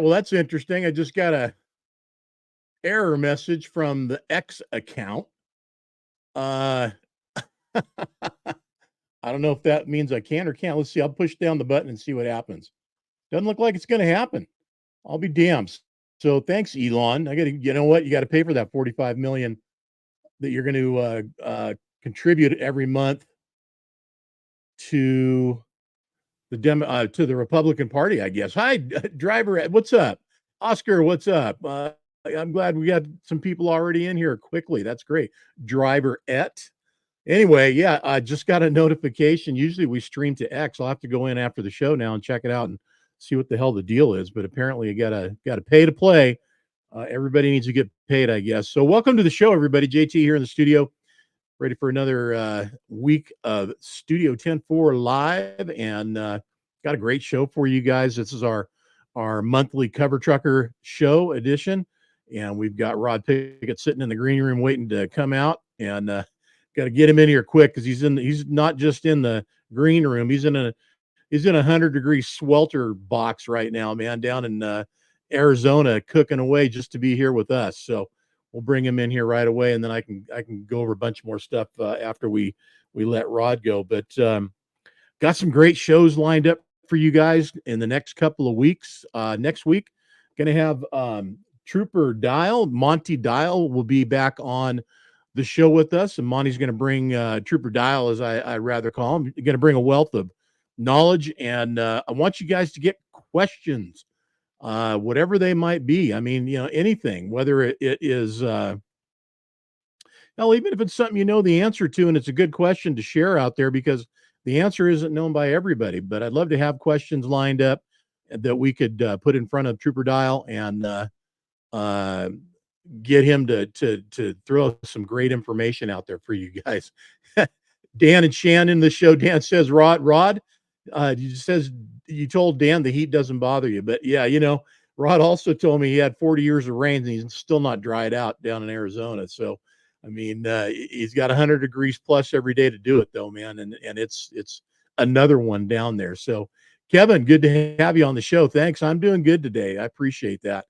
Well, that's interesting. I just got a error message from the X account. Uh, I don't know if that means I can or can't. Let's see. I'll push down the button and see what happens. Doesn't look like it's going to happen. I'll be damned. So thanks, Elon. I got to, you know what? You got to pay for that 45 million that you're going to contribute every month to to the Republican Party, I guess. Hi, driver. What's up? Oscar, what's up? I'm glad we got some people already in here quickly. That's great. Driver et. Anyway, yeah, I just got a notification. Usually we stream to X. I'll have to go in after the show now and check it out and see what the hell the deal is. But apparently you gotta pay to play. Everybody needs to get paid, I guess. So welcome to the show, everybody. JT here in the studio, ready for another week of Studio 10-4 live, and got a great show for you guys. This is our monthly Cover Trucker show edition, and we've got Rod Pickett sitting in the green room waiting to come out, and got to get him in here quick because he's not just in the green room. He's in a 100-degree swelter box right now, man, down in Arizona, cooking away just to be here with us. So we'll bring him in here right away, and then I can go over a bunch more stuff after we let Rod go. But got some great shows lined up for you guys in the next couple of weeks. Next week, going to have Trooper Dial, Monty Dial will be back on the show with us, and Monty's going to bring Trooper Dial, as I rather call him, going to bring a wealth of knowledge, and I want you guys to get questions, whatever they might be. I mean, anything, whether it is hell, even if it's something you know the answer to, and it's a good question to share out there, because the answer isn't known by everybody. But I'd love to have questions lined up that we could put in front of Trooper Dial and get him to throw some great information out there for you guys. Dan and Shannon, the show. Dan says, Rod, he says you told Dan the heat doesn't bother you, but yeah, Rod also told me he had 40 years of rain and he's still not dried out down in Arizona. So, I mean, he's got 100 degrees plus every day to do it, though, man, and it's another one down there. So, Kevin, good to have you on the show. Thanks. I'm doing good today. I appreciate that.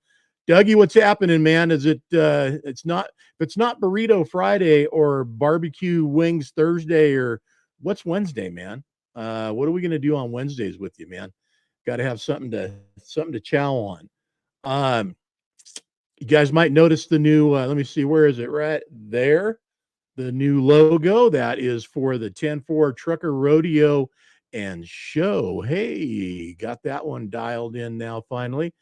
Dougie, what's happening, man? Is it if it's not Burrito Friday or barbecue wings Thursday, or what's Wednesday, man? What are we gonna do on Wednesdays with you, man? Got to have something to chow on. You guys might notice the new let me see, where is it? Right there. The new logo that is for the 10-4 Trucker Rodeo and Show. Hey, got that one dialed in now finally.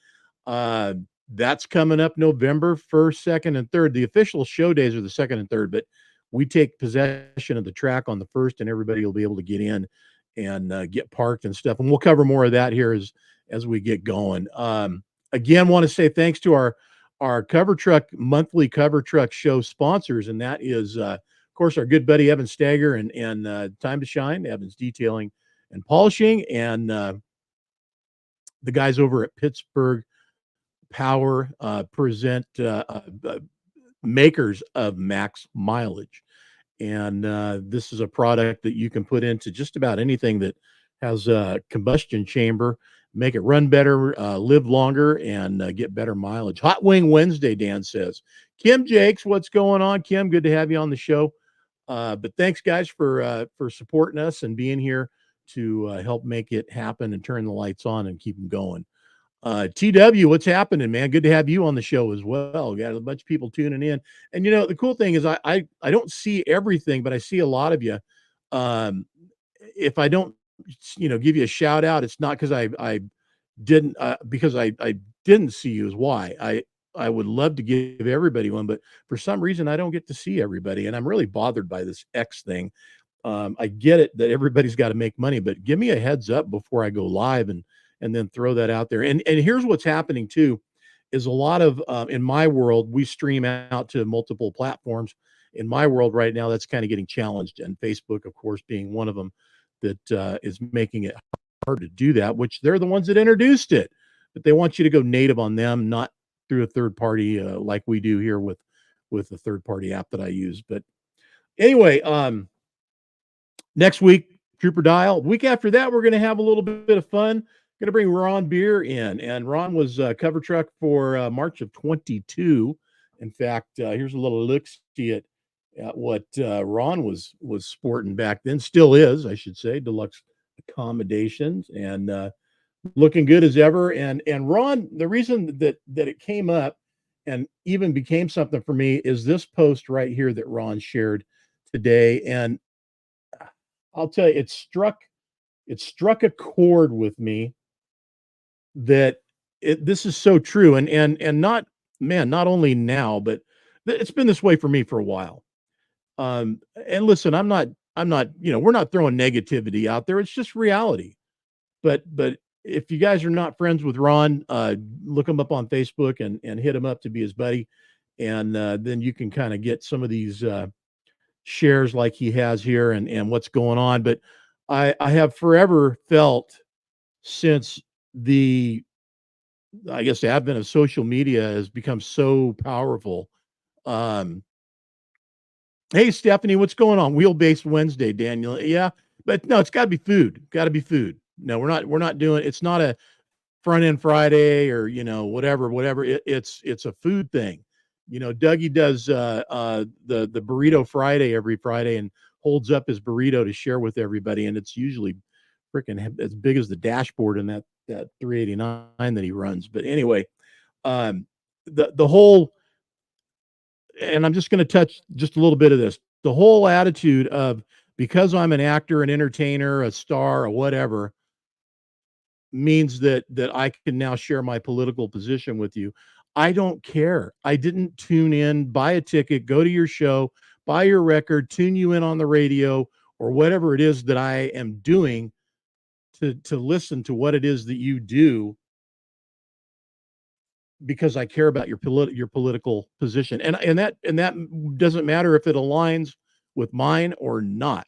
That's coming up November 1st, 2nd, and 3rd. The official show days are the 2nd and 3rd, but we take possession of the track on the 1st, and everybody will be able to get in and get parked and stuff. And we'll cover more of that here as we get going. Again, want to say thanks to our monthly Cover Truck show sponsors, and that is, of course, our good buddy Evan Stager and Time to Shine, Evan's Detailing and Polishing, and the guys over at Pittsburgh Power present makers of max mileage. And this is a product that you can put into just about anything that has a combustion chamber, make it run better, live longer, and get better mileage. Hot Wing Wednesday, Dan says. Kim Jakes, what's going on? Kim, good to have you on the show. But thanks, guys, for supporting us and being here to help make it happen and turn the lights on and keep them going. TW, what's happening, man? Good to have you on the show as well. We got a bunch of people tuning in. And the cool thing is I don't see everything, but I see a lot of you. If I don't, give you a shout out, it's not because I didn't because I didn't see you is why. I would love to give everybody one, but for some reason I don't get to see everybody. And I'm really bothered by this X thing. I get it that everybody's got to make money, but give me a heads up before I go live and then throw that out there. And here's what's happening too, is a lot of, in my world, we stream out to multiple platforms. In my world right now, that's kind of getting challenged. And Facebook, of course, being one of them that is making it hard to do that, which they're the ones that introduced it. But they want you to go native on them, not through a third party like we do here with the third party app that I use. But anyway, next week, Trooper Dial. Week after that, we're going to have a little bit of fun. Going to bring Ron Beer in, and Ron was cover truck for March of 22. In fact, here's a little look see at what Ron was sporting back then, still is, I should say, deluxe accommodations, and looking good as ever. And Ron, the reason that it came up and even became something for me is this post right here that Ron shared today, and I'll tell you, it struck a chord with me that this is so true, and not man, not only now, but it's been this way for me for a while. And listen, I'm not, we're not throwing negativity out there. It's just reality. But if you guys are not friends with Ron, look him up on Facebook and hit him up to be his buddy, and then you can kind of get some of these shares like he has here and what's going on. But I have forever felt since the I guess the advent of social media has become so powerful. Um, hey Stephanie, what's going on? Wheelbase Wednesday, Daniel. Yeah, but no, it's got to be food. Got to be food. No, we're not doing. It's not a front end Friday or whatever. It's a food thing. Dougie does the burrito Friday every Friday and holds up his burrito to share with everybody, and it's usually freaking as big as the dashboard in that 389 that he runs. But anyway, um, the whole, and I'm just going to touch just a little bit of this. The whole attitude of because I'm an actor, an entertainer, a star, or whatever, means that I can now share my political position with you. I don't care. I didn't tune in, buy a ticket, go to your show, buy your record, tune you in on the radio or whatever it is that I am doing to listen to what it is that you do because I care about your political position. And that doesn't matter if it aligns with mine or not.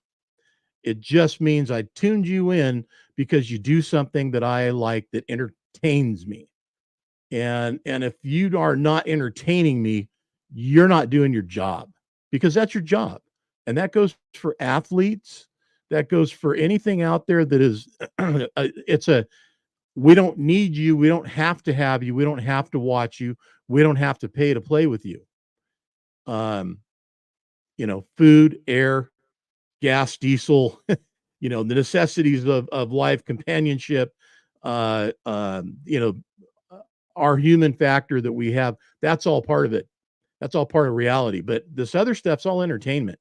It just means I tuned you in because you do something that I like that entertains me. And if you are not entertaining me, you're not doing your job because that's your job. And that goes for athletes. That goes for anything out there that is it's a we don't need you, we don't have you, we don't have to watch you, we don't have to pay to play with you. Um, food, air, gas, diesel, the necessities of life, companionship, uh, um, you know, our human factor that we have, that's all part of it. That's all part of reality. But this other stuff's all entertainment.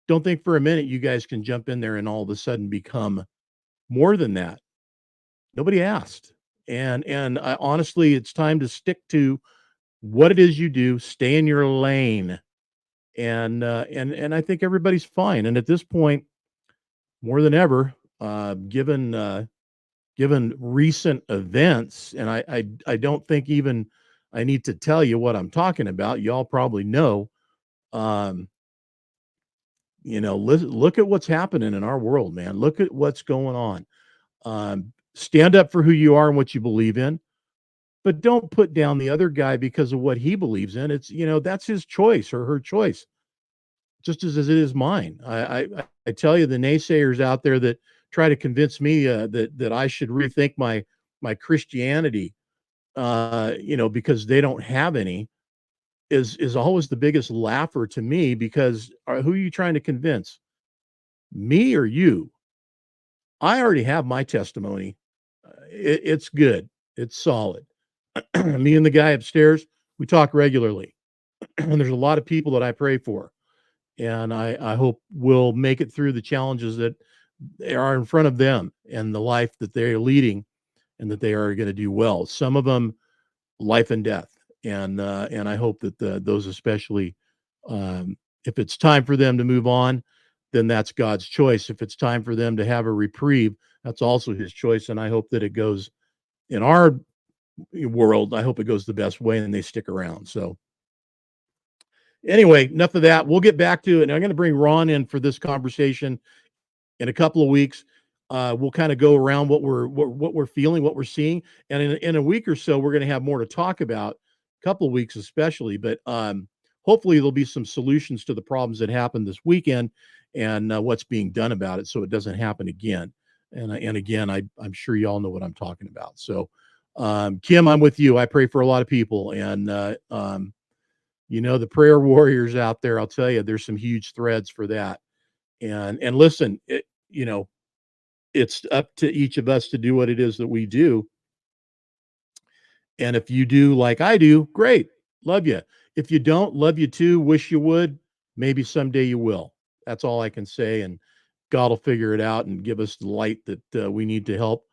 Don't think for a minute you guys can jump in there and all of a sudden become more than that. Nobody asked. And I, honestly, it's time to stick to what it is you do. Stay in your lane, and I think everybody's fine. And at this point, more than ever, given recent events, and I don't think even I need to tell you what I'm talking about. Y'all probably know. Um, look at what's happening in our world, man. Look at what's going on. Stand up for who you are and what you believe in, but don't put down the other guy because of what he believes in. It's that's his choice or her choice, just as it is mine. I tell you, the naysayers out there that try to convince me that I should rethink my Christianity, because they don't have any, is always the biggest laugher to me because who are you trying to convince? Me or you? I already have my testimony. It's good. It's solid. Me and the guy upstairs, we talk regularly, and there's a lot of people that I pray for, and I hope will make it through the challenges that are in front of them and the life that they're leading, and that they are going to do well. Some of them, life and death, and I hope that those especially, if it's time for them to move on, then that's God's choice. If it's time for them to have a reprieve, that's also His choice. And I hope that it goes in our world. I hope it goes the best way and they stick around. So anyway, enough of that. We'll get back to it. And I'm going to bring Ron in for this conversation in a couple of weeks. We'll kind of go around what we're feeling, what we're seeing, and in a week or so, we're going to have more to talk about. A couple of weeks, especially, but hopefully there'll be some solutions to the problems that happened this weekend and what's being done about it, so it doesn't happen again. And again, I'm sure you all know what I'm talking about. So, Kim, I'm with you. I pray for a lot of people, and the prayer warriors out there. I'll tell you, there's some huge threads for that. And listen, it's up to each of us to do what it is that we do. And if you do like I do, great. Love you. If you don't, love you too. Wish you would. Maybe someday you will. That's all I can say. And God will figure it out and give us the light that we need to help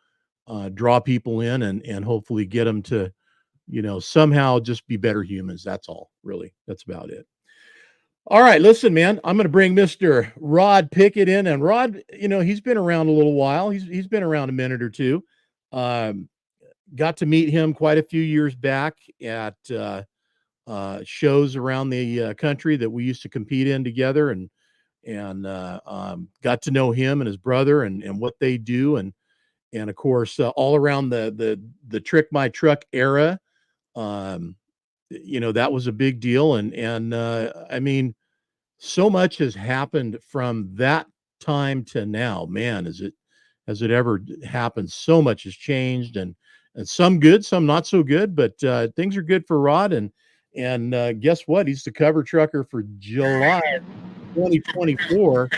draw people in and hopefully get them to, somehow just be better humans. That's all, really. That's about it. All right, listen, man. I'm going to bring Mr. Rod Pickett in, and Rod, he's been around a little while. He's been around a minute or two. Um, Got to meet him quite a few years back at shows around the country that we used to compete in together, and got to know him and his brother and what they do, and of course all around the Trick My Truck era. Um, that was a big deal, and I mean, so much has happened from that time to now. Man, has it ever happened? So much has changed, and some good, some not so good, but things are good for Rod. And guess what? He's the cover trucker for July 2024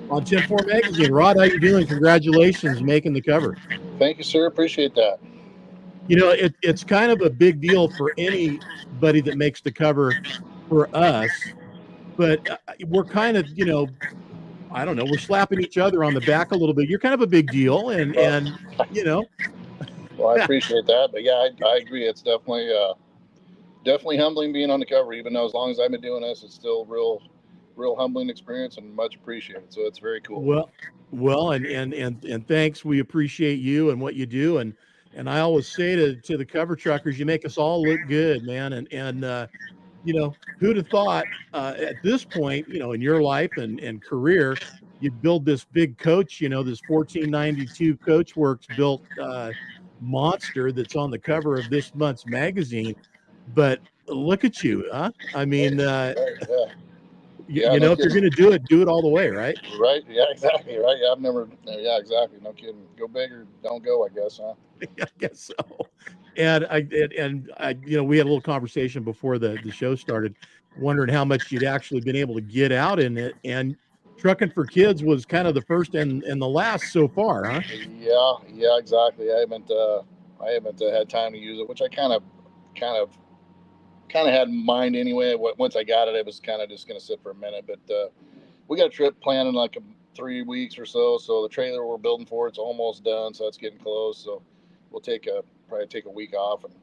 on 10-4 Magazine. Rod, how you doing? Congratulations making the cover. Thank you, sir. Appreciate that. It's kind of a big deal for anybody that makes the cover for us, but we're kind of, I don't know, we're slapping each other on the back a little bit. You're kind of a big deal, and Well, I appreciate that, but yeah, I agree. It's definitely humbling being on the cover. Even though as long as I've been doing this, it's still real humbling experience and much appreciated. So it's very cool. Well, and thanks. We appreciate you and what you do, and I always say to the cover truckers, you make us all look good, man. And who'd have thought at this point, in your life and career, you'd build this big coach, this 1492 Coachworks built monster that's on the cover of this month's magazine. But look at you, huh? I mean, Right, yeah. if you're going to do it all the way, right? Right. Yeah, exactly. Right. Yeah, I've never. Yeah, exactly. No kidding. Go big or don't go, I guess, huh? I guess so. And I, we had a little conversation before the show started, wondering how much you'd actually been able to get out in it. And Truckin For Kids was kind of the first and the last so far, huh? Yeah, exactly. I haven't had time to use it, which I kind of, kind of had in mind anyway. Once I got it, it was kind of just going to sit for a minute. But we got a trip planned in like 3 weeks or so. So the trailer we're building for it's almost done, so it's getting close. So we'll probably take a week off and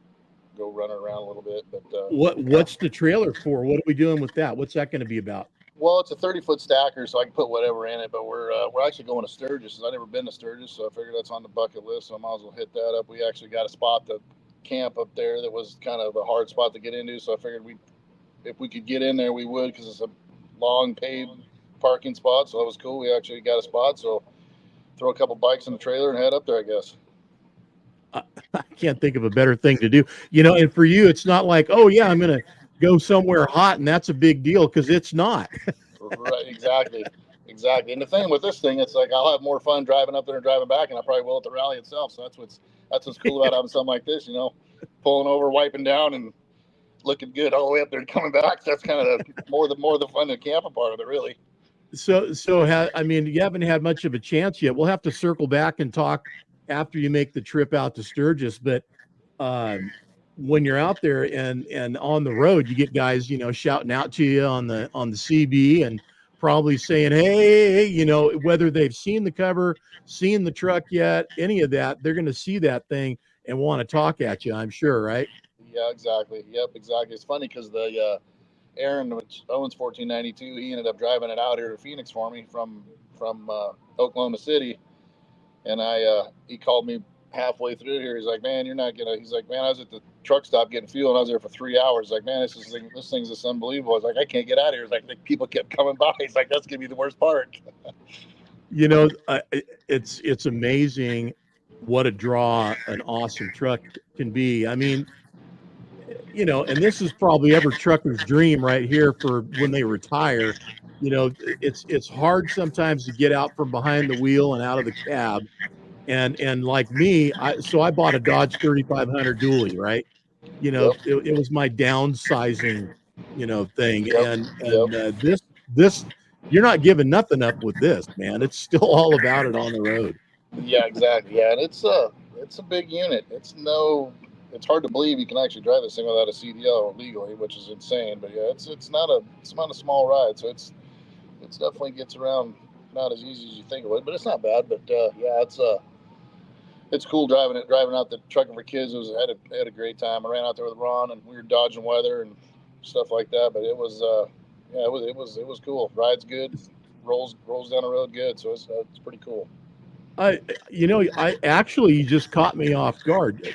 go run around a little bit. But What's the trailer for? What are we doing with that? What's that going to be about? well, it's a 30-foot stacker, so I can put whatever in it. But we're actually going to Sturgis. I've never been to Sturgis, so I figured that's on the bucket list. So I might as well hit that up. We actually got a spot to camp up there that was kind of a hard spot to get into. So I figured if we could get in there, we would, because it's a long paved parking spot. So that was cool. We actually got a spot. So throw a couple bikes in the trailer and head up there, I guess. I can't think of a better thing to do. And for you, it's not like, oh yeah, I'm going to go somewhere hot and that's a big deal, because it's not. Right, exactly. Exactly. And the thing with this thing, it's like I'll have more fun driving up there and driving back, and I probably will at the rally itself. So that's what's cool about having something like this, pulling over, wiping down, and looking good all the way up there and coming back. That's kind of more the fun, the camping part of it, really. I mean, you haven't had much of a chance yet. We'll have to circle back and talk after you make the trip out to Sturgis. But when you're out there and on the road, you get guys, shouting out to you on the CB and probably saying, hey, whether they've seen the cover, seen the truck yet, any of that, they're going to see that thing and want to talk at you, I'm sure, right? Yeah, exactly. Yep, exactly. It's funny because the Aaron, which owns 1492, he ended up driving it out here to Phoenix for me from Oklahoma City, and he called me halfway through here. He's like, man, you're not gonna. He's like, man, I was at the truck stop getting fuel, and I was there for 3 hours. He's like, man, this thing's just unbelievable. I was like, I can't get out of here. It's like the people kept coming by. He's like, that's gonna be the worst part. It's amazing what a draw an awesome truck can be. I mean, and this is probably every trucker's dream right here for when they retire. It's hard sometimes to get out from behind the wheel and out of the cab, and like me, I bought a Dodge 3500 dually, right? You know, Yep. it was my downsizing, thing. Yep. Yep. And this you're not giving nothing up with this, man. It's still all about it on the road. Yeah, exactly. Yeah, and it's a big unit. It's hard to believe you can actually drive this thing without a CDL legally, which is insane. But yeah, it's not a small ride, so it's definitely gets around not as easy as you think it would, but it's not bad. But yeah, it's cool driving out the Truckin For Kids. Had a great time. I ran out there with Ron, and we were dodging weather and stuff like that. But it was yeah, it was cool. Ride's good, rolls down the road good, so it's pretty cool. I actually, you just caught me off guard.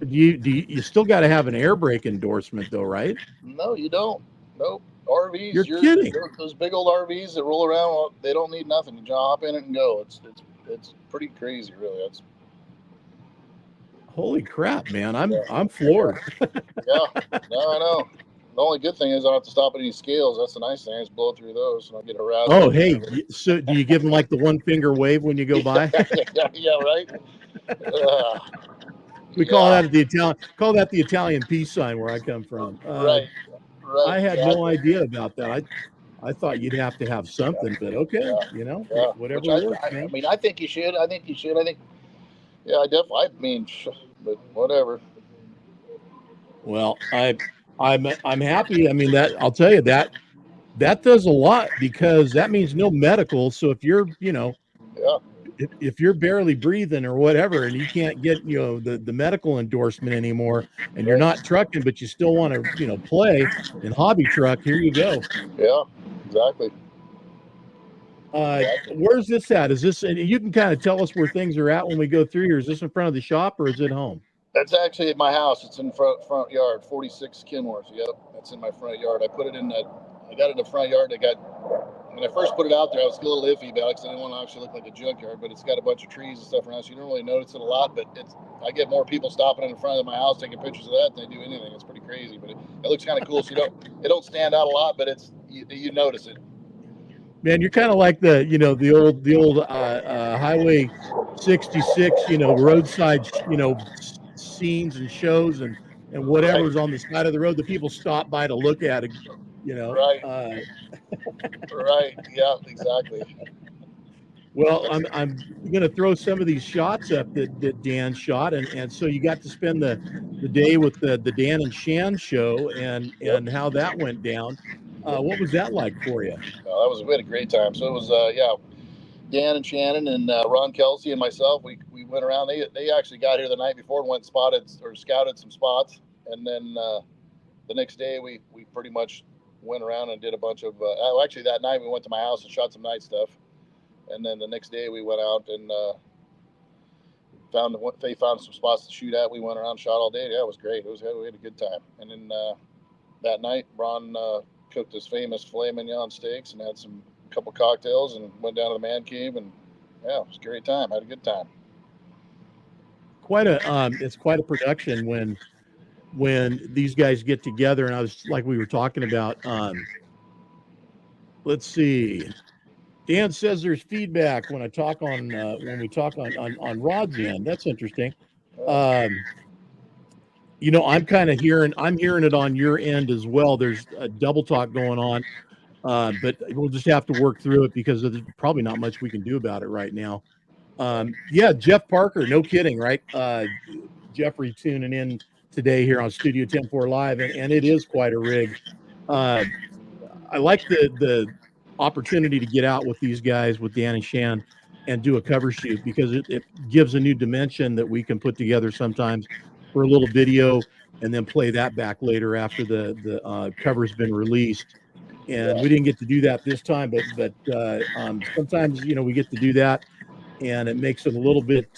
You still got to have an air brake endorsement though, right? No, you don't. Nope. RVs, You're kidding. those big old RVs that roll around. Well, they don't need nothing. You just hop in it and go. It's pretty crazy, really. It's Holy crap, man. yeah, I'm floored. yeah. No, I know. The only good thing is I don't have to stop at any scales. That's the nice thing. I just blow through those and I get harassed. Oh, hey, so do you give them like the one finger wave when you go by? Yeah, right. We call that the Italian peace sign where I come from. Right. I had exactly. no idea about that. I thought you'd have to have something, but okay, Yeah, yeah. whatever Which works, I man. mean, I think you should. I think you should. I think, yeah, I definitely. I mean, but whatever. Well, I'm happy. I mean, that I'll tell you that does a lot because that means no medical. So if you're, Yeah, if you're barely breathing or whatever, and you can't get, the medical endorsement anymore, and you're right. not trucking, but you still want to, play in hobby truck, here you go. Yeah, exactly. Where's this at? Is this, and you can kind of tell us where things are at when we go through here. Is this in front of the shop or is it home? That's actually at my house. It's in front yard, 46 Kenworth. Yep, that's in my front yard. I put it in that. I got it in the front yard. When I first put it out there, I was a little iffy about it because I didn't want to actually look like a junkyard. But it's got a bunch of trees and stuff around, so you don't really notice it a lot. But I get more people stopping in front of my house taking pictures of that than they do anything. It's pretty crazy, but it looks kind of cool. So it don't stand out a lot, but you notice it. Man, you're kind of like the old Highway 66, roadside, scenes and shows and whatever's Right. on the side of the road that people stop by to look at it, Right. Right. Yeah. Exactly. Well, I'm going to throw some of these shots up that Dan shot, and so you got to spend the day with the Dan and Shan show and how that went down. What was that like for you? We had a great time. So it was yeah, Dan and Shannon and Ron Kelsey and myself. We went around. They actually got here the night before and went and scouted some spots, and then the next day we pretty much went around and did a bunch of. Actually, that night we went to my house and shot some night stuff, and then the next day we went out and they found some spots to shoot at. We went around, shot all day. Yeah, it was great. We had a good time. And then that night, Ron cooked his famous filet mignon steaks and had a couple cocktails and went down to the man cave, and yeah, it was a great time. I had a good time. It's quite a production when these guys get together, and I was like we were talking about. Let's see. Dan says there's feedback when we talk on Rod's end. That's interesting. I'm hearing it on your end as well. There's a double talk going on, but we'll just have to work through it because there's probably not much we can do about it right now. Yeah, Jeff Parker, no kidding, right? Jeffrey tuning in today here on Studio 10-4 Live, and it is quite a rig. I like the opportunity to get out with these guys, with Dan and Shan, and do a cover shoot because it gives a new dimension that we can put together sometimes for a little video and then play that back later after the cover's been released. And we didn't get to do that this time, but sometimes we get to do that, and it makes it a little bit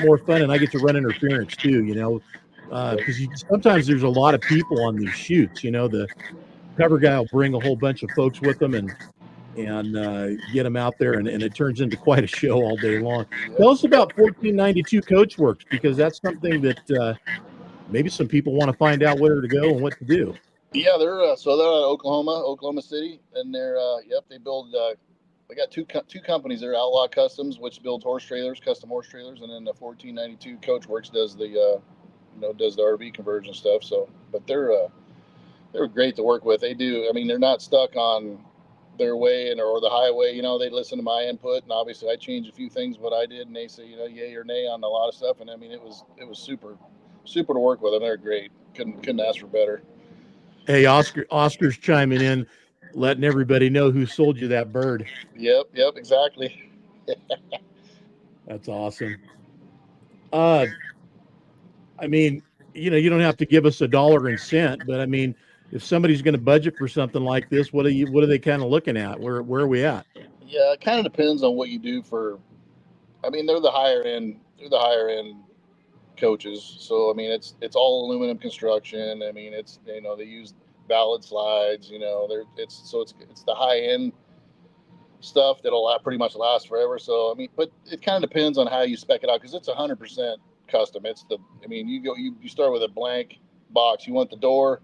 more fun. And I get to run interference too, because sometimes there's a lot of people on these shoots. The cover guy will bring a whole bunch of folks with them and get them out there, and it turns into quite a show all day long. Tell us about 1492 Coachworks, because that's something that maybe some people want to find out where to go and what to do. Yeah, they're in Oklahoma City, and they build we got two companies there, Outlaw Customs, which builds horse trailers, custom horse trailers, and then the 1492 Coach Works does the does the RV conversion stuff. So, but they're great to work with. They do. I mean, they're not stuck on their way or the highway. They listen to my input, and obviously I change a few things what I did, and they say yay or nay on a lot of stuff. And I mean, it was super to work with them. They're great. Couldn't ask for better. Hey, Oscar's chiming in, letting everybody know who sold you that bird. Yep, exactly. That's awesome. I mean, you don't have to give us a dollar and cent, but I mean, if somebody's going to budget for something like this, what are they kind of looking at? Where are we at? Yeah, it kind of depends on what you do for. I mean, they're the higher end. They're the higher end coaches. So I mean, it's all aluminum construction. I mean, it's they use ballad slides. It's the high end stuff that'll pretty much last forever. So I mean, but it kind of depends on how you spec it out because it's 100% custom. You start with a blank box. You want the door,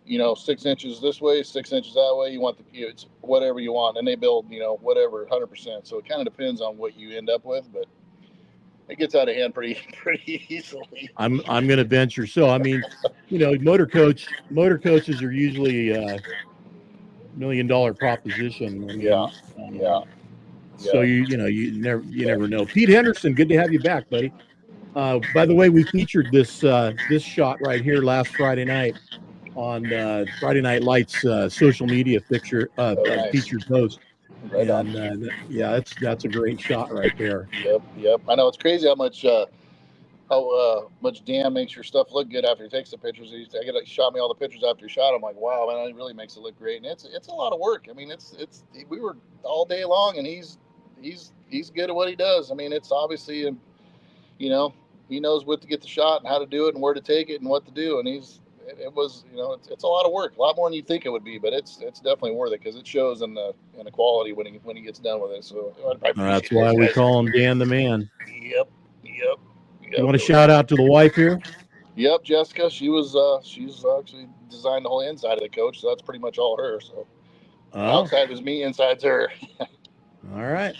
6 inches this way, 6 inches that way. You want it's whatever you want, and they build whatever 100%. So it kind of depends on what you end up with, but it gets out of hand pretty easily. I'm going to venture. So I mean, motor coaches are usually $1 million proposition. I mean, Yeah. So you never know. Pete Henderson, good to have you back, buddy. By the way, we featured this shot right here last Friday night on Friday Night Lights social media Nice. featured post. Right And on. that's a great shot right there. Yep. I know it's crazy how much Dan makes your stuff look good after he takes the pictures. He shot me all the pictures after he shot. I'm like, wow, man, it really makes it look great. And it's a lot of work. I mean, we were all day long, and he's good at what he does. I mean, it's obviously he knows what to get the shot and how to do it and where to take it and what to do. And it's a lot of work, a lot more than you think it would be, but it's definitely worth it because it shows in the quality when he gets done with it. So That's why we call him Dan the Man. Yep. You want to shout out to the wife here? Yep, Jessica. She's actually designed the whole inside of the coach, so that's pretty much all her. So outside is me, inside's her. All right.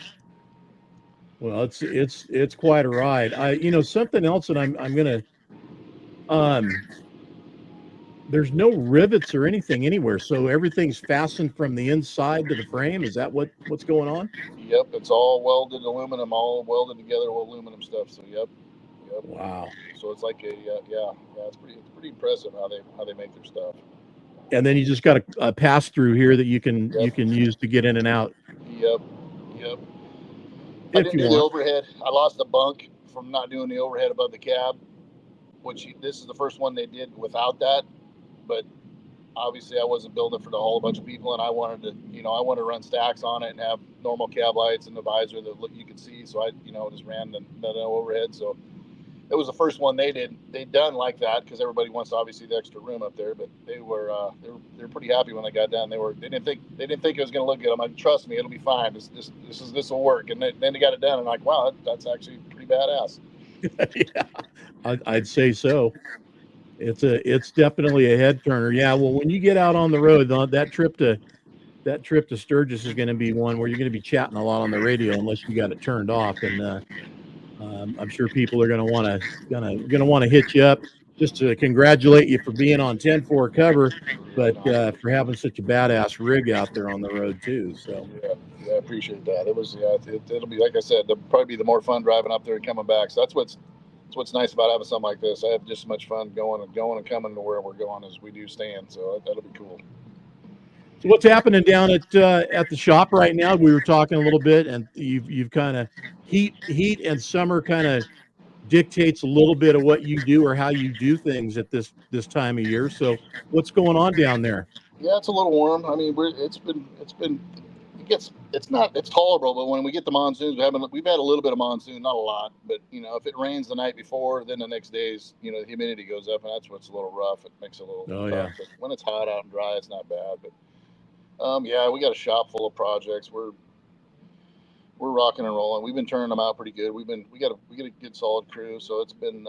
Well, it's quite a ride. Something else that I'm gonna there's no rivets or anything anywhere, so everything's fastened from the inside to the frame. Is that what's going on? Yep, it's all welded aluminum, all welded together with aluminum stuff. So yep. Wow. So it's like it's pretty impressive how they make their stuff. And then you just got a pass through here that you can use to get in and out. Yep. I didn't do the overhead. I lost a bunk from not doing the overhead above the cab, this is the first one they did without that. But obviously I wasn't building for the whole bunch of people, and I wanted to run stacks on it and have normal cab lights and the visor that you could see. So I just ran the overhead. So it was the first one they'd done like that because everybody wants obviously the extra room up there. But they were pretty happy when they got done. They didn't think it was going to look good. I'm like, trust me, it'll be fine. This will work. And then they got it done, and like, wow, that's actually pretty badass. Yeah, I'd say so. It's definitely a head turner. Yeah. Well, when you get out on the road, that trip to Sturgis is going to be one where you're going to be chatting a lot on the radio unless you got it turned off. And I'm sure people are going to want to hit you up just to congratulate you for being on 10-4 cover, but for having such a badass rig out there on the road too. So yeah, I appreciate that. It was it'll be, like I said, it'll probably be the more fun driving up there and coming back. So that's what's nice about having something like this. I have just as much fun going and coming to where we're going as we do staying. So that'll be cool. So what's happening down at the shop right now? We were talking a little bit, and you've kind of heat and summer kind of dictates a little bit of what you do or how you do things at this time of year. So what's going on down there? Yeah, it's a little warm. I mean, it's tolerable, but when we get the monsoons, we've had a little bit of monsoon, not a lot, but if it rains the night before, then the next day's the humidity goes up, and that's what's a little rough. It makes it a little tough. Yeah. But when it's hot out and dry, it's not bad. But we got a shop full of projects. We're rocking and rolling. We've been turning them out pretty good. We got a good solid crew, so it's been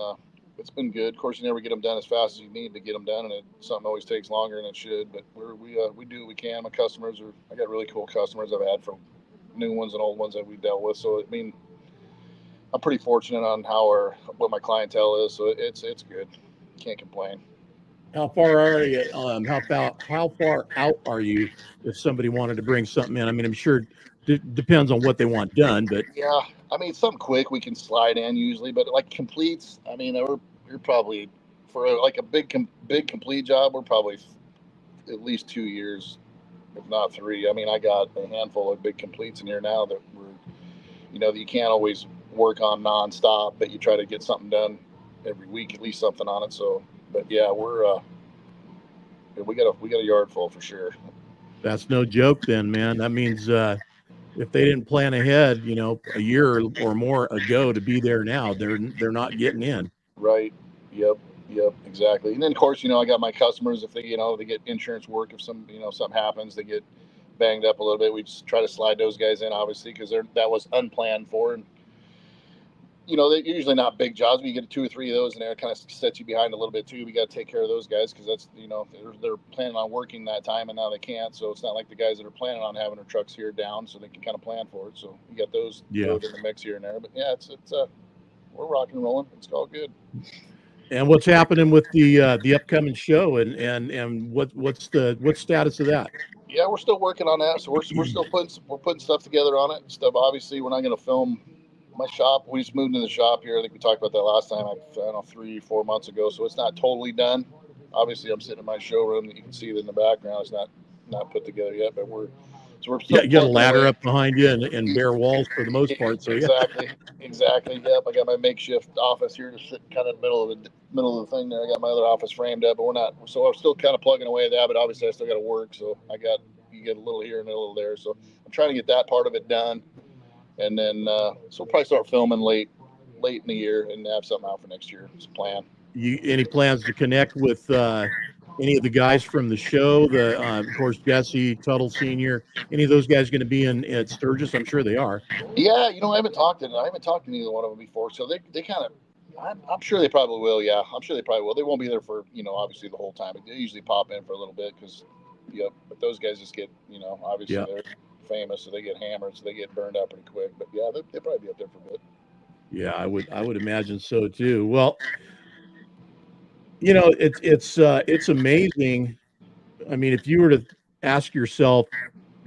good. Of course, you never get them done as fast as you need to get them done, and something always takes longer than it should. But we do what we can. I got really cool customers I've had for new ones and old ones that we dealt with. So I mean, I'm pretty fortunate on what my clientele is. So it's good. Can't complain. How far are you? How far out are you if somebody wanted to bring something in? I mean, I'm sure depends on what they want done, but Yeah, I mean, something quick we can slide in usually, but like completes, I mean, you're probably for like a big complete job, we're probably at least 2 years, if not three. I mean, I got a handful of big completes in here now that that you can't always work on nonstop, but you try to get something done every week, at least something on it. So, but yeah, we got a yard full for sure. that's no joke then, man. That means if they didn't plan ahead, a year or more ago to be there now, they're not getting in. Right. Yep. Yep. Exactly. And then of course, I got my customers. If they get insurance work, if something happens, they get banged up a little bit. We just try to slide those guys in, obviously, because that was unplanned for. And they're usually not big jobs, but you get 2 or 3 of those, and it kind of sets you behind a little bit too. We got to take care of those guys because that's they're planning on working that time, and now they can't. So it's not like the guys that are planning on having their trucks here down, so they can kind of plan for it. So you got those Yeah. in the mix here and there. But yeah, it's we're rocking and rolling. It's all good. And what's happening with the upcoming show, and what's status of that? Yeah, we're still working on that. So we're still putting stuff together on it. Stuff, obviously, we're not going to film my shop. We just moved into the shop here. I think we talked about that last time, like, I don't know, 3-4 months ago. So it's not totally done. Obviously, I'm sitting in my showroom. You can see it in the background. It's not put together yet, but we're still You got a plugging ladder away. up behind you and bare walls for the most part. So yeah. Exactly. Yep, I got my makeshift office here to sit kind of middle of the thing there. I got my other office framed up, but we're not. So I'm still kind of plugging away at that. But obviously, I still got to work. So you get a little here and a little there. So I'm trying to get that part of it done, and then so we'll probably start filming late in the year and have something out for next year. It's a plan. Any plans to connect with any of the guys from the show? Of course, Jesse Tuttle Senior. Any of those guys going to be at Sturgis? I'm sure they are. Yeah, I haven't talked to neither one of them before, so they kind of. I'm sure they probably will. Yeah, I'm sure they probably will. They won't be there for obviously the whole time. But they usually pop in for a little bit because, But those guys just get obviously they're famous, so they get hammered, so they get burned out pretty quick. But yeah, they'll probably be up there for a bit. Yeah, I would imagine so too. Well, it's amazing. I mean, if you were to ask yourself,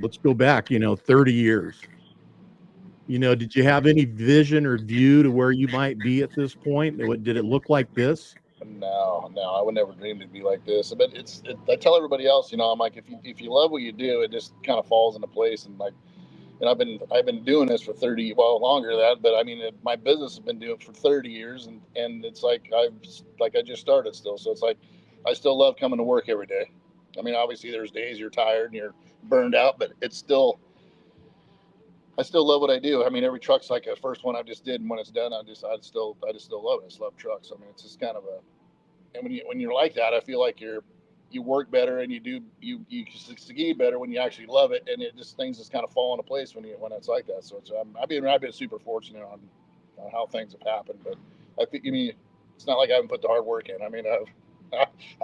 let's go back, 30 years. Did you have any vision or view to where you might be at this point? Did it look like this? No, I would never dream to be like this. But I tell everybody else, I'm like, if you love what you do, it just kind of falls into place. And like, and I've been doing this for 30, well, longer than that. But I mean, my business has been doing it for 30 years, and it's like I just started still. So it's like I still love coming to work every day. I mean, obviously there's days you're tired and you're burned out, but I still love what I do. I mean, every truck's like a first one I just did, and when it's done, I still love it. I just love trucks. I mean, it's just kind of and when you're like that, I feel like you work better and you succeed better when you actually love it, and things just kind of fall into place when it's like that. So I've been super fortunate on how things have happened, but it's not like I haven't put the hard work in. I mean,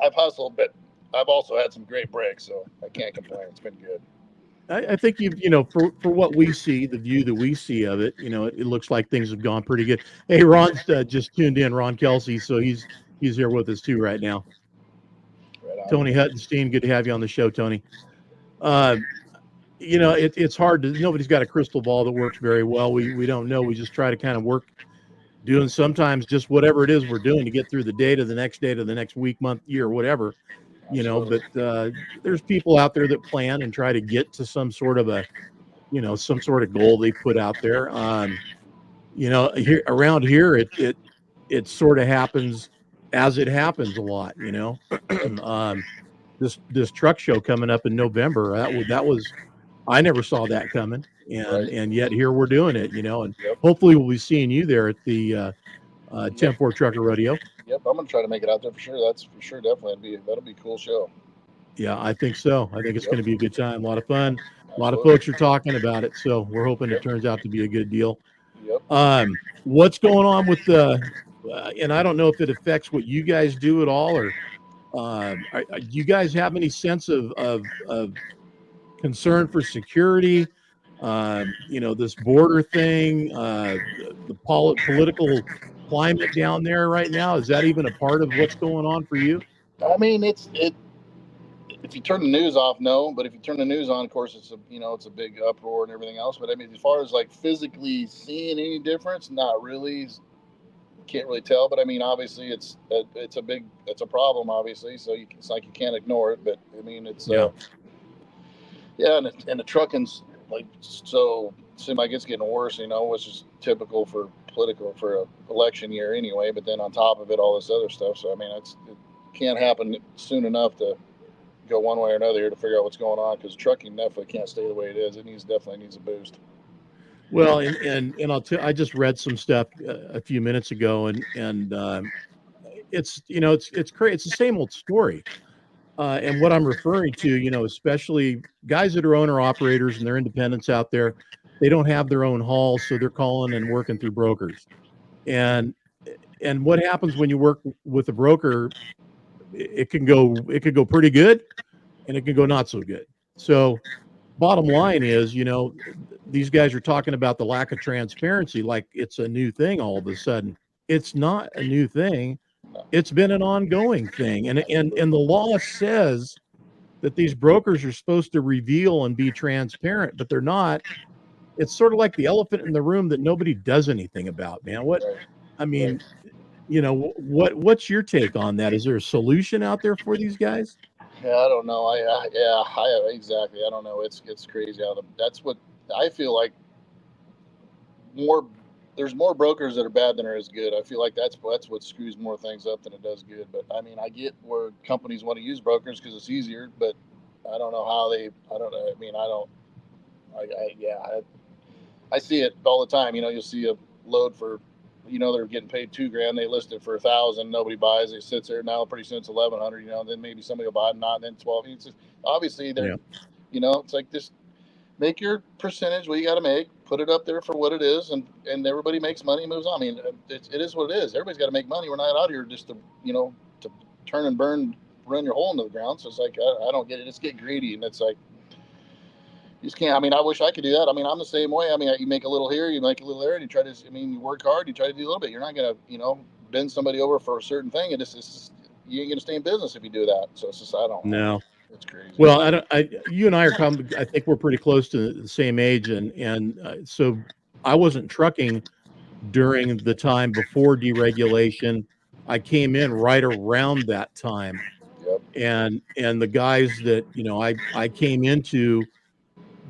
I've hustled, but I've also had some great breaks, so I can't complain. It's been good. I think for what we see, the view that we see of it, it looks like things have gone pretty good. Hey, Ron's just tuned in, Ron Kelsey, so he's here with us too right now. Right. Tony Huttenstein, good to have you on the show, Tony. It's hard nobody's got a crystal ball that works very well. We don't know. We just try to kind of work doing sometimes just whatever it is we're doing to get through the day to the next week, month, year, whatever. Absolutely. But there's people out there that plan and try to get to some sort of some sort of goal they put out there. Here around here, it sort of happens as it happens a lot. This truck show coming up in November, that was I never saw that coming, and yet here we're doing it. And hopefully we'll be seeing you there at the 10-4 Trucker Rodeo. Yep, I'm gonna try to make it out there for sure. That's for sure. Definitely, that'll be a cool show. Yeah, I think so. I think it's going to be a good time, a lot of fun. Absolutely. A lot of folks are talking about it, so we're hoping it turns out to be a good deal. Yep. What's going on with and I don't know if it affects what you guys do at all, or do you guys have any sense of concern for security? This border thing, the political climate down there right now, is that even a part of what's going on for you? I mean, if you turn the news off, no, but if you turn the news on, of course, it's a big uproar and everything else. But I mean, as far as like physically seeing any difference, not really. Can't really tell, but I mean, obviously, it's a problem, obviously. So it's like you can't ignore it. But I mean, yeah, and the trucking's like so. Seems like it's getting worse, which is typical for a election year anyway. But then on top of it, all this other stuff. So I mean, it can't happen soon enough to go one way or another here to figure out what's going on, because trucking definitely can't stay the way it is. It definitely needs a boost. Well, and I just read some stuff a few minutes ago, and it's crazy. It's the same old story. And what I'm referring to, especially guys that are owner operators and they're independents out there, they don't have their own hauls, so they're calling and working through brokers. And what happens when you work with a broker? It could go pretty good, and it can go not so good. So, bottom line is, these guys are talking about the lack of transparency like it's a new thing all of a sudden. It's not a new thing. It's been an ongoing thing. And the law says that these brokers are supposed to reveal and be transparent, but they're not. It's sort of like the elephant in the room that nobody does anything about, man. I mean, what's your take on that? Is there a solution out there for these guys? Yeah, I don't know. Exactly. I don't know. It's crazy. That's what I feel like. There's more brokers that are bad than there is good. I feel like that's what screws more things up than it does good. But I mean, I get where companies want to use brokers because it's easier, but I don't know how they. I don't know. I mean, I don't. I see it all the time. You'll see a load for, they're getting paid $2,000. They list it for 1,000. Nobody buys. It sits there now. Pretty soon it's 1,100. Then maybe somebody will buy it, not. Then 12. It's just, obviously they're, it's like this. Make your percentage what you got to make. Put it up there for what it is, and everybody makes money and moves on. I mean, it is what it is. Everybody's got to make money. We're not out here just to turn and burn, run your hole into the ground. So it's like I don't get it. It's get greedy, and it's like. You just can't. I mean, I wish I could do that. I mean, I'm the same way. I mean, you make a little here, you make a little there, and you try to. I mean, you work hard, you try to do a little bit. You're not gonna, bend somebody over for a certain thing. You ain't gonna stay in business if you do that. So it's just, I don't know. No. It's crazy. Well, you and I I think we're pretty close to the same age, and so I wasn't trucking during the time before deregulation. I came in right around that time, Yep. and the guys that I came into,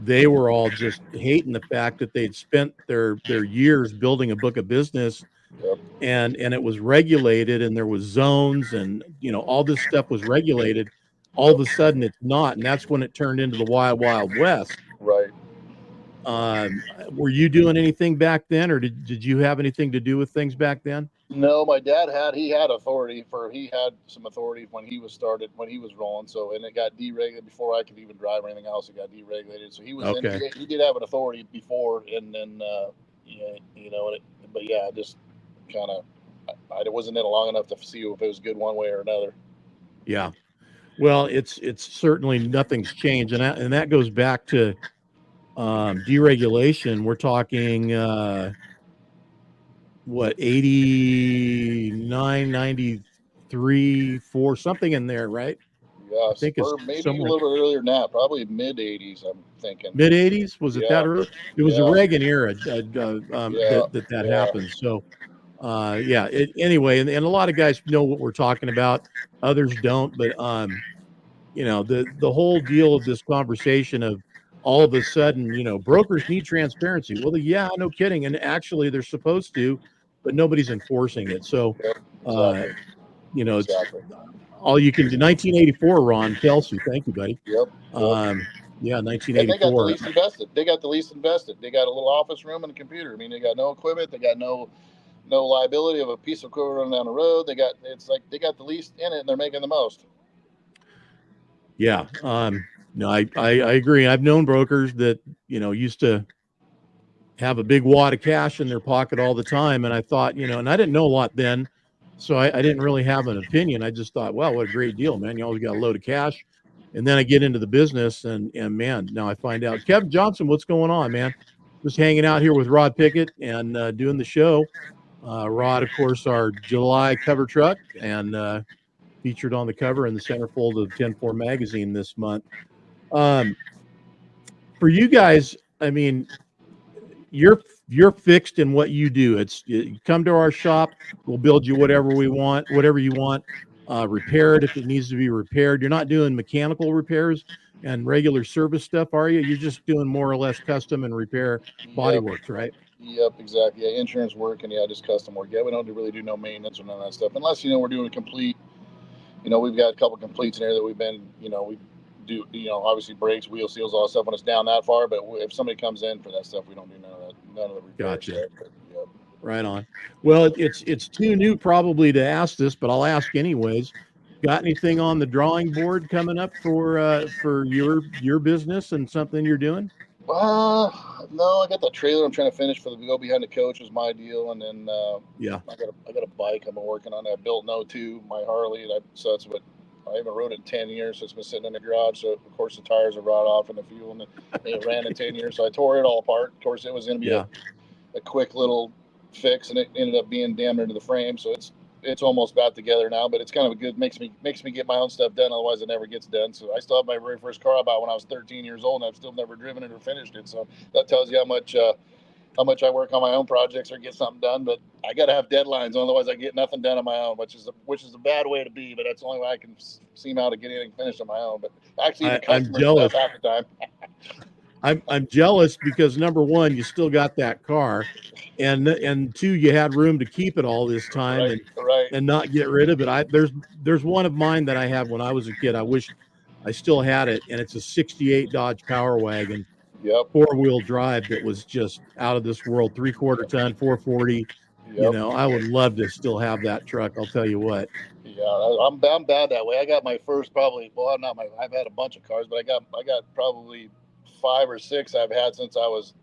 they were all just hating the fact that they'd spent their years building a book of business, Yep. and it was regulated, and there was zones, and all this stuff was regulated. All of a sudden it's not, and that's when it turned into the wild west. Right. Were you doing anything back then, or did you have anything to do with things back then? No, my dad had some authority when he was rolling. So, and it got deregulated before I could even drive or anything else. It got deregulated. So he was Okay. he did have an authority before, and then but yeah, just kind of I wasn't in it long enough to see if it was good one way or another. Yeah. Well, it's certainly nothing's changed, and that goes back to deregulation. We're talking what, 89, 93, 4, something in there, right? Yeah, I think it's or maybe a somewhere little bit earlier than that, probably mid '80s. I'm thinking mid 80s. Was it that early? It was the Reagan era that happened. So yeah. Anyway, and a lot of guys know what we're talking about. Others don't, but the whole deal of this conversation of all of a sudden, brokers need transparency. Well, yeah, no kidding. And actually they're supposed to, but nobody's enforcing it. So, Yep, exactly. it's all you can do. 1984, Ron Kelsey. Thank you, buddy. Yep. Yeah, And 1984. they got the least invested. They got a little office room and a computer. I mean, they got no equipment. They got no liability of a piece of equipment running down the road. They got the least in it, and they're making the most. Yeah. No, I agree. I've known brokers that, used to have a big wad of cash in their pocket all the time. And I thought, and I didn't know a lot then, so I didn't really have an opinion. I just thought, well, what a great deal, man. You always got a load of cash. And then I get into the business, and man, now I find out, Kevin Johnson, what's going on, man? Just hanging out here with Rod Pickett and doing the show. Rod, of course, our July cover truck, and featured on the cover in the centerfold of 10-4 magazine this month. For you guys, I mean, you're fixed in what you do. You come to our shop, we'll build you whatever we want, whatever you want. Repair it if it needs to be repaired. You're not doing mechanical repairs and regular service stuff, are you? You're just doing more or less custom and repair body Yep. works, right? Yep, exactly. Yeah, insurance work and just custom work. Yeah, we don't really do no maintenance or none of that stuff unless we're doing a complete. We've got a couple completes in there that we've been. We do. Obviously brakes, wheel seals, all that stuff when it's down that far. But if somebody comes in for that stuff, we don't do none of that. None of the repair Gotcha. stuff. But, yep. Right on. Well, it's too new probably to ask this, but I'll ask anyways. Got anything on the drawing board coming up for your business and something you're doing? No, I got that trailer I'm trying to finish for the go behind the coach was my deal, and then Yeah. I got a bike I've been working on. I built no 2 my Harley, so that's what I haven't rode it in 10 years. So it's been sitting in the garage. So of course the tires are rot off and the fuel, and it ran in 10 years. So I tore it all apart. Of course it was going to be a quick little fix, and it ended up being damn near to the frame. So it's almost back together now, but it's kind of a good makes me get my own stuff done. Otherwise, it never gets done. So I still have my very first car I bought when I was 13 years old, and I've still never driven it or finished it. So that tells you how much I work on my own projects or get something done. But I got to have deadlines, otherwise I get nothing done on my own, which is a bad way to be. But that's the only way I can seem how to get anything finished on my own. But actually, the customer stuff half the time. I'm jealous because number one, you still got that car, and two, you had room to keep it all this time and not get rid of it. There's one of mine that I had when I was a kid. I wish I still had it, and it's a '68 Dodge Power Wagon, Yep. 4-wheel drive that was just out of this world, 3/4 ton, 440. Yep. I would love to still have that truck. I'll tell you what. Yeah, I'm bad that way. I got my first I've had a bunch of cars, but I got probably 5 or 6 I've had since I was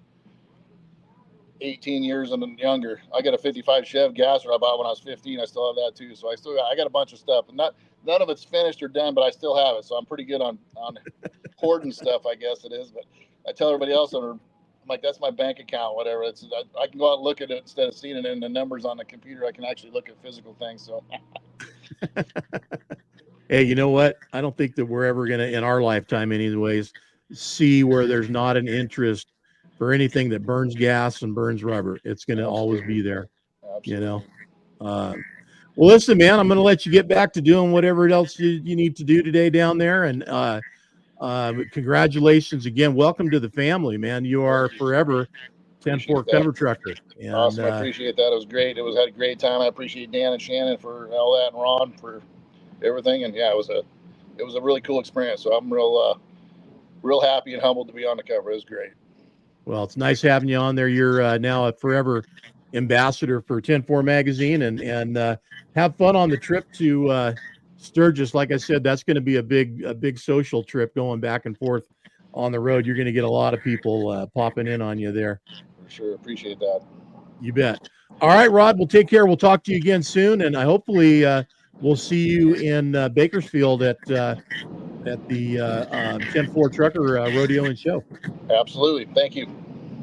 18 years and younger. I got a 55 Chev Gasser I bought when I was 15. I still have that too. So I got a bunch of stuff, and none of it's finished or done, but I still have it. So I'm pretty good on hoarding stuff, I guess it is. But I tell everybody else, I'm like, that's my bank account, whatever. I can go out and look at it instead of seeing it in the numbers on the computer. I can actually look at physical things. So. Hey, you know what? I don't think that we're ever going to, in our lifetime anyways, see where there's not an interest for anything that burns gas and burns rubber. It's going to always be there. Absolutely. Well, listen, man, I'm going to let you get back to doing whatever else you need to do today down there. And congratulations again. Welcome to the family, man. You are forever 10-4 cover trucker. And, awesome. I appreciate that. It was great. Had a great time. I appreciate Dan and Shannon for all that, and Ron for everything. And yeah, it was a really cool experience. So I'm real happy and humbled to be on the cover. It was great. Well, it's nice having you on there. You're now a forever ambassador for 10-4 magazine, and have fun on the trip to Sturgis. Like I said, that's going to be a big social trip going back and forth on the road. You're going to get a lot of people popping in on you there. For sure. Appreciate that. You bet. All right, Rod, we'll take care. We'll talk to you again soon, and hopefully we'll see you in Bakersfield at the 10-4 Trucker Rodeo and Show. Absolutely. Thank you.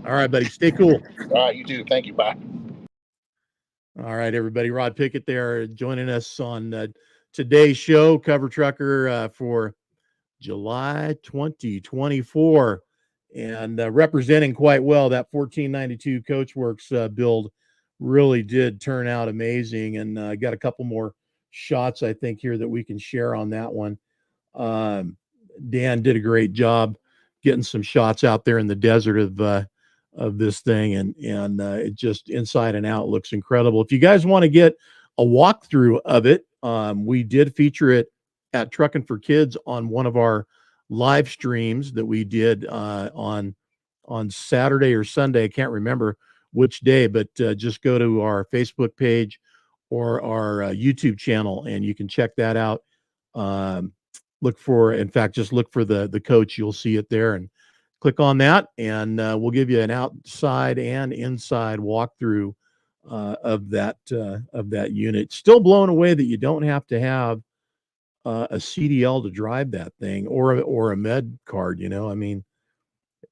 All right, buddy. Stay cool. All right, you too. Thank you. Bye. All right, everybody. Rod Pickett there joining us on today's show, Cover Trucker for July 2024, and representing quite well. That 1492 Coachworks build really did turn out amazing, and got a couple more shots I think here that we can share on that one. Dan did a great job getting some shots out there in the desert of this thing, and it just inside and out looks incredible. If you guys want to get a walkthrough of it, we did feature it at Truckin For Kids on one of our live streams that we did on Saturday or Sunday. I can't remember which day, but just go to our Facebook page or our YouTube channel and you can check that out. Look for the coach. You'll see it there, and click on that, and we'll give you an outside and inside walkthrough of that unit. Still blown away that you don't have to have a CDL to drive that thing, or a med card. I mean,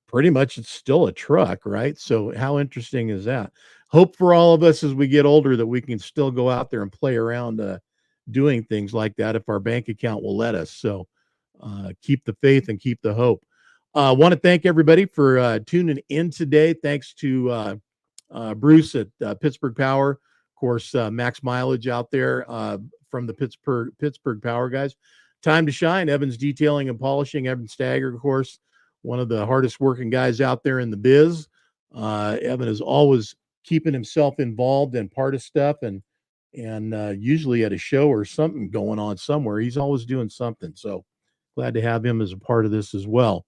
pretty much it's still a truck, right? So how interesting is that? Hope for all of us as we get older that we can still go out there and play around doing things like that if our bank account will let us. So keep the faith and keep the hope. Want to thank everybody for tuning in today. Thanks to Bruce at Pittsburgh Power, of course, Max Mileage out there from the Pittsburgh Power guys. Time to Shine, Evans Detailing and Polishing, Evan Stagger, of course, one of the hardest working guys out there in the biz. Evan is always keeping himself involved in part of stuff, and usually at a show or something going on somewhere. He's always doing something. So glad to have him as a part of this as well.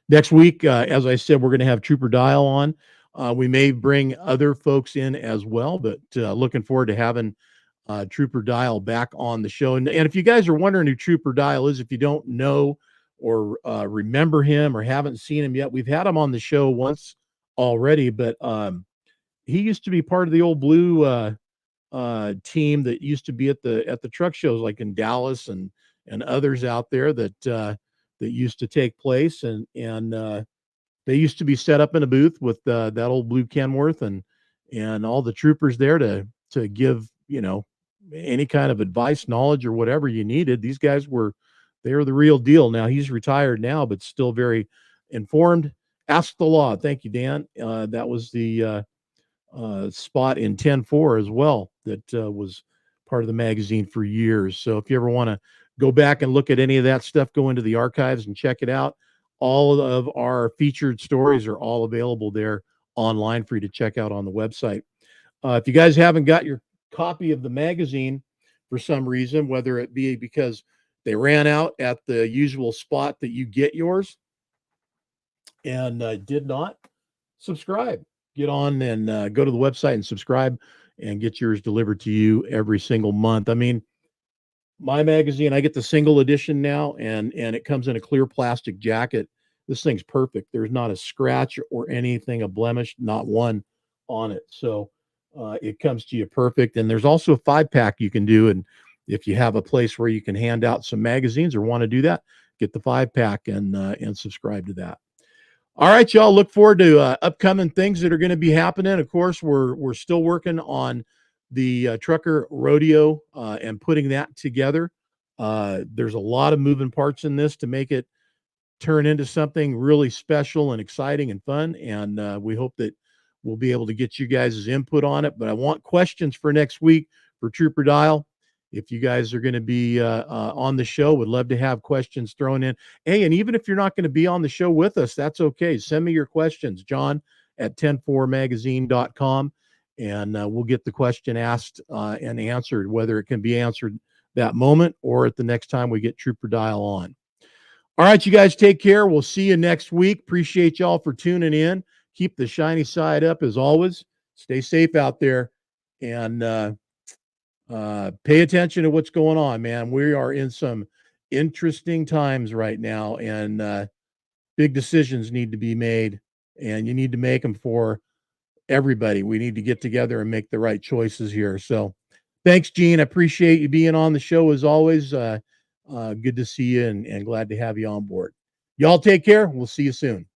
Next week, as I said, we're going to have Trooper Dial on. We may bring other folks in as well, but looking forward to having Trooper Dial back on the show. And if you guys are wondering who Trooper Dial is, if you don't know or remember him or haven't seen him yet, we've had him on the show once already, but he used to be part of the old Blue team that used to be at the truck shows, like in Dallas and others out there that used to take place, and they used to be set up in a booth with that old Blue Kenworth and all the troopers there to give any kind of advice, knowledge, or whatever you needed. These guys they're the real deal. Now he's retired now, but still very informed. Ask the Law. Thank you, Dan. That was the spot in 10-4 as well that was part of the magazine for years. So if you ever want to go back and look at any of that stuff, go into the archives and check it out. All of our featured stories are all available there online for you to check out on the website. If you guys haven't got your copy of the magazine for some reason, whether it be because they ran out at the usual spot that you get yours and did not subscribe, get on and go to the website and subscribe and get yours delivered to you every single month. I mean, my magazine, I get the single edition now, and it comes in a clear plastic jacket. This thing's perfect. There's not a scratch or anything, a blemish, not one on it. So it comes to you perfect. And there's also a 5-pack you can do. And if you have a place where you can hand out some magazines or want to do that, get the 5-pack and subscribe to that. All right, y'all. Look forward to upcoming things that are going to be happening. Of course, we're still working on the trucker rodeo and putting that together. There's a lot of moving parts in this to make it turn into something really special and exciting and fun. And we hope that we'll be able to get you guys' input on it. But I want questions for next week for Trooper Dial. If you guys are going to be on the show, would love to have questions thrown in. Hey, and even if you're not going to be on the show with us, that's okay. Send me your questions, John at 104magazine.com, and we'll get the question asked and answered, whether it can be answered that moment or at the next time we get Trooper Dial on. All right, you guys take care. We'll see you next week. Appreciate y'all for tuning in. Keep the shiny side up as always. Stay safe out there, and pay attention to what's going on, man. We are in some interesting times right now, and big decisions need to be made, and you need to make them for everybody. We need to get together and make the right choices here. So thanks, Gene. I appreciate you being on the show as always. Good to see you and glad to have you on board. Y'all take care. We'll see you soon.